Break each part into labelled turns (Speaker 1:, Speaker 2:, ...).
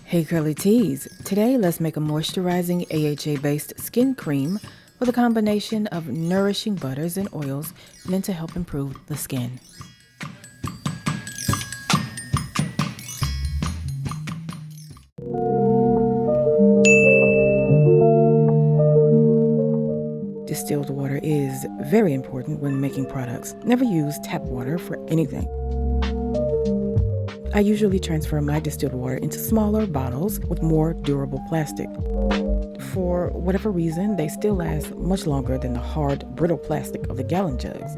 Speaker 1: Hey Curly Teas! Today let's make a moisturizing AHA-based skin cream with a combination of nourishing butters and oils meant to help improve the skin. Distilled water is very important when making products. Never use tap water for anything. I usually transfer my distilled water into smaller bottles with more durable plastic. For whatever reason, they still last much longer than the hard, brittle plastic of the gallon jugs.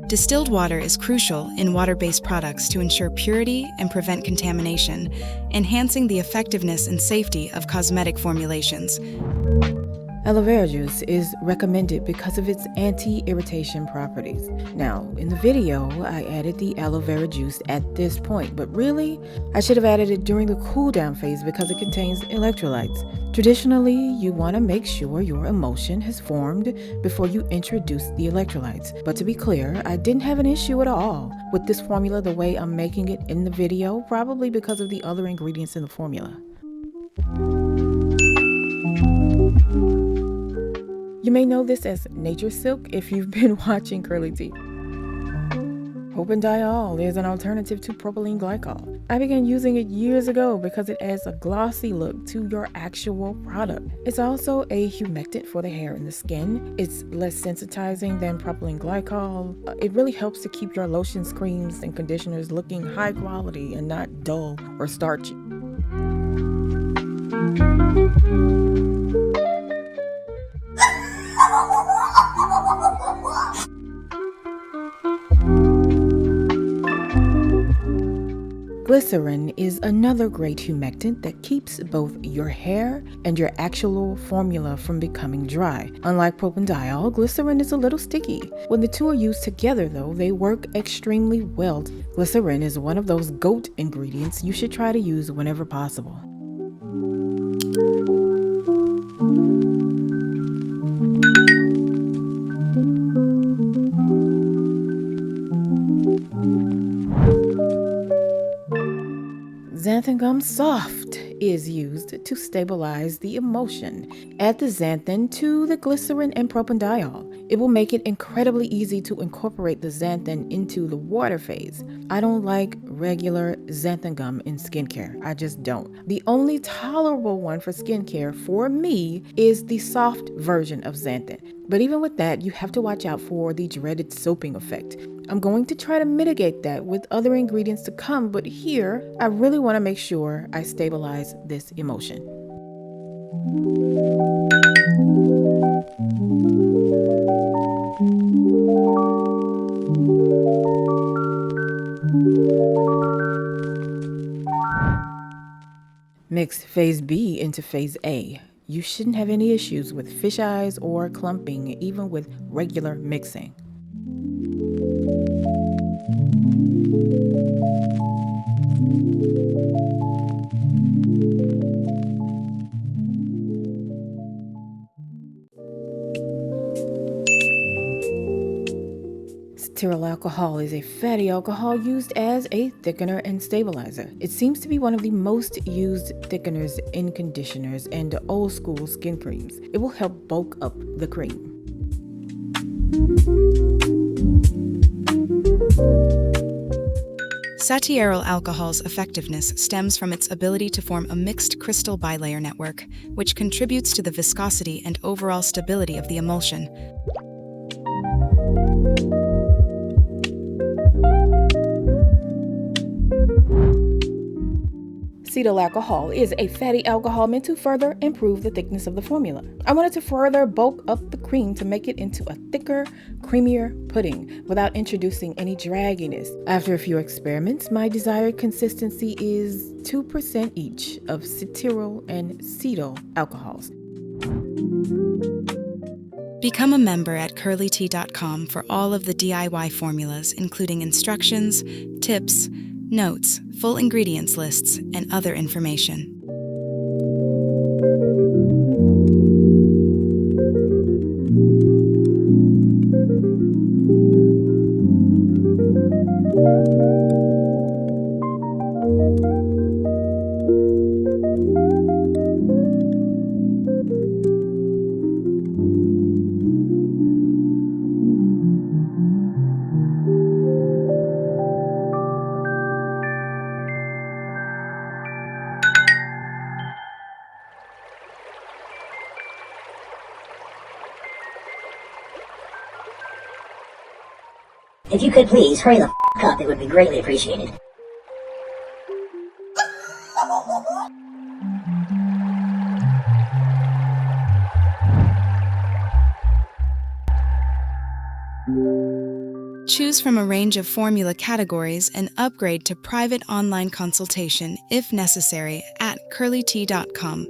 Speaker 2: Distilled water is crucial in water-based products to ensure purity and prevent contamination, enhancing the effectiveness and safety of cosmetic formulations.
Speaker 1: Aloe vera juice is recommended because of its anti-irritation properties. Now, in the video, I added the aloe vera juice at this point, but really, I should have added it during the cool down phase because it contains electrolytes. Traditionally, you want to make sure your emulsion has formed before you introduce the electrolytes. But to be clear, I didn't have an issue at all with this formula the way I'm making it in the video, probably because of the other ingredients in the formula. You may know this as Nature Silk if you've been watching CURLYTEA. Propanediol is an alternative to propylene glycol. I began using it years ago because it adds a glossy look to your actual product. It's also a humectant for the hair and the skin. It's less sensitizing than propylene glycol. It really helps to keep your lotions, creams, and conditioners looking high quality and not dull or starchy. Glycerin is another great humectant that keeps both your hair and your actual formula from becoming dry. Unlike propanediol, glycerin is a little sticky. When the two are used together though, they work extremely well. Glycerin is one of those GOAT ingredients you should try to use whenever possible. Xanthan gum soft is used to stabilize the emulsion. Add the xanthan to the glycerin and propanediol. It will make it incredibly easy to incorporate the xanthan into the water phase. I don't like regular xanthan gum in skincare. I just don't. The only tolerable one for skincare for me is the soft version of xanthan. But even with that, you have to watch out for the dreaded soaping effect. I'm going to try to mitigate that with other ingredients to come, but here, I really want to make sure I stabilize this emulsion. Mix phase B into phase A. You shouldn't have any issues with fish eyes or clumping, even with regular mixing. Cetyl alcohol is a fatty alcohol used as a thickener and stabilizer. It seems to be one of the most used thickeners in conditioners and old school skin creams. It will help bulk up the cream.
Speaker 2: Cetyl alcohol's effectiveness stems from its ability to form a mixed crystal bilayer network, which contributes to the viscosity and overall stability of the emulsion.
Speaker 1: Cetyl alcohol is a fatty alcohol meant to further improve the thickness of the formula. I wanted to further bulk up the cream to make it into a thicker, creamier pudding without introducing any dragginess. After a few experiments, my desired consistency is 2% each of cetyl and cetyl alcohols.
Speaker 2: Become a member at CURLYTEA.com for all of the DIY formulas, including instructions, tips, notes, full ingredients lists, and other information.
Speaker 3: If you could please hurry the up, it would be greatly appreciated.
Speaker 2: Choose from a range of formula categories and upgrade to private online consultation if necessary at CURLYTEA.com.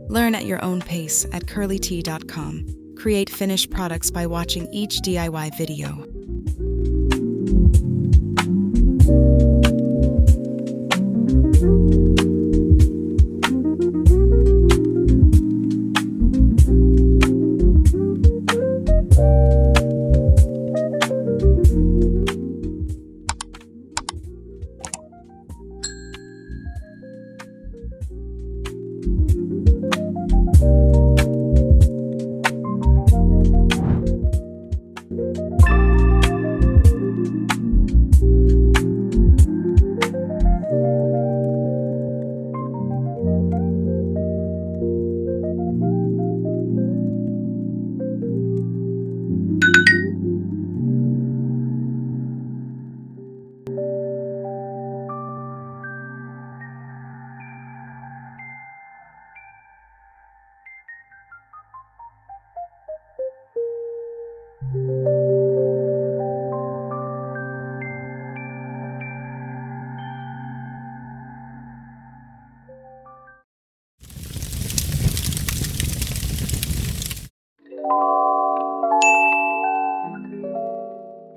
Speaker 2: Learn at your own pace at CURLYTEA.com. Create finished products by watching each DIY video.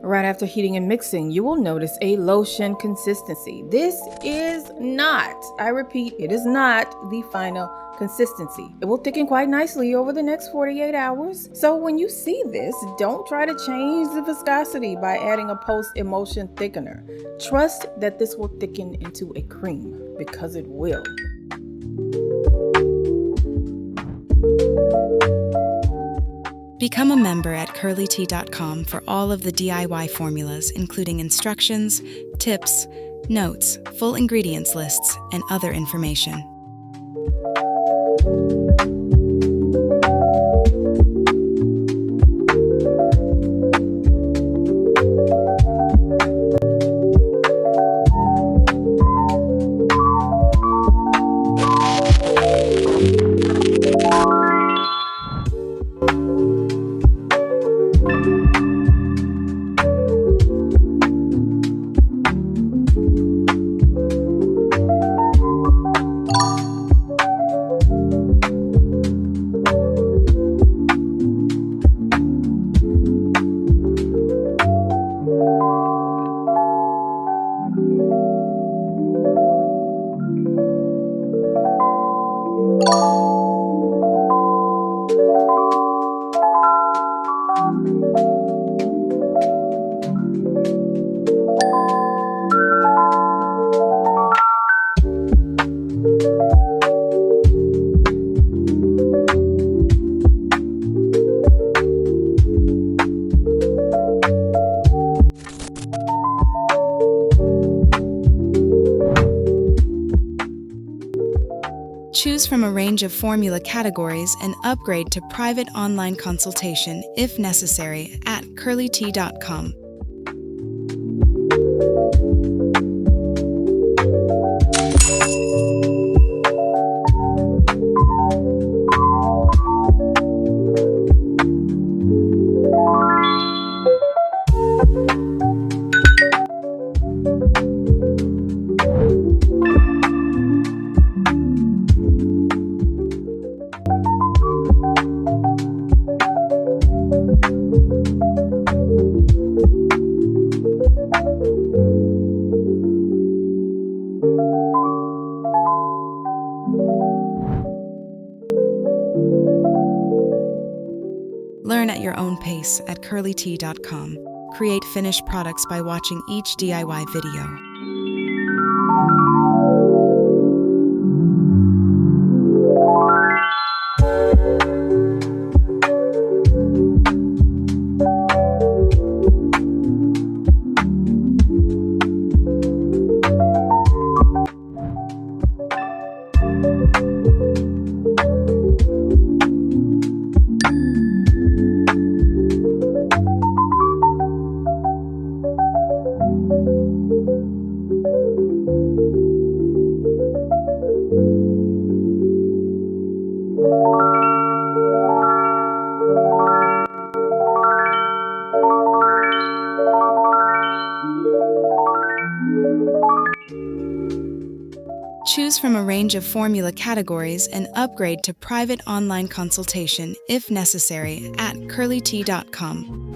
Speaker 1: Right after heating and mixing, you will notice a lotion consistency. This is not, I repeat, it is not the final consistency. It will thicken quite nicely over the next 48 hours. So when you see this, don't try to change the viscosity by adding a post-emulsion thickener. Trust that this will thicken into a cream, because it will.
Speaker 2: Become a member at CURLYTEA.com for all of the DIY formulas, including instructions, tips, notes, full ingredients lists, and other information. Choose from a range of formula categories and upgrade to private online consultation if necessary at CURLYTEA.com. Learn at your own pace at CURLYTEA.com. Create finished products by watching each DIY video. Choose from a range of formula categories and upgrade to private online consultation if necessary at CURLYTEA.com.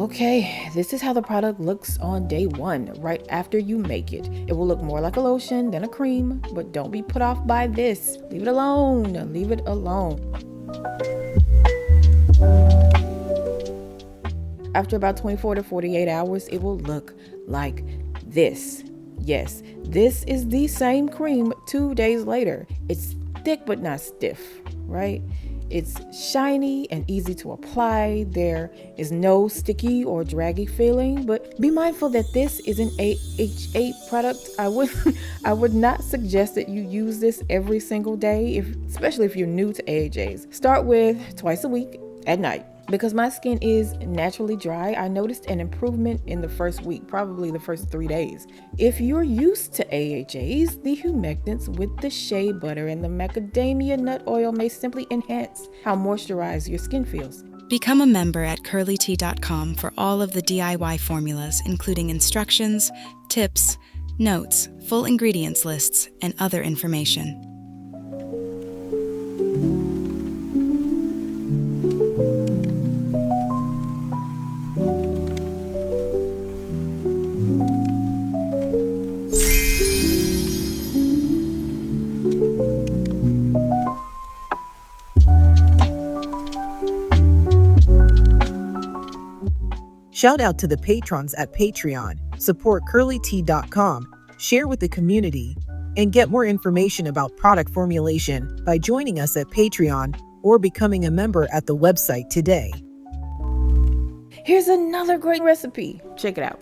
Speaker 1: Okay, this is how the product looks on day 1, right after you make it. It will look more like a lotion than a cream, but don't be put off by this. Leave it alone. Leave it alone. After about 24 to 48 hours, it will look like this. Yes, this is the same cream 2 days later. It's thick but not stiff, right? It's shiny and easy to apply. There is no sticky or draggy feeling, but be mindful that this is an AHA product. I would not suggest that you use this every single day, especially if you're new to AHAs. Start with twice a week at night. Because my skin is naturally dry, I noticed an improvement in the first week, probably the first 3 days. If you're used to AHAs, the humectants with the shea butter and the macadamia nut oil may simply enhance how moisturized your skin feels.
Speaker 2: Become a member at CURLYTEA.com for all of the DIY formulas, including instructions, tips, notes, full ingredients lists, and other information.
Speaker 4: Shout out to the patrons at Patreon. Support CURLYTEA.com, share with the community, and get more information about product formulation by joining us at Patreon or becoming a member at the website today.
Speaker 1: Here's another great recipe. Check it out.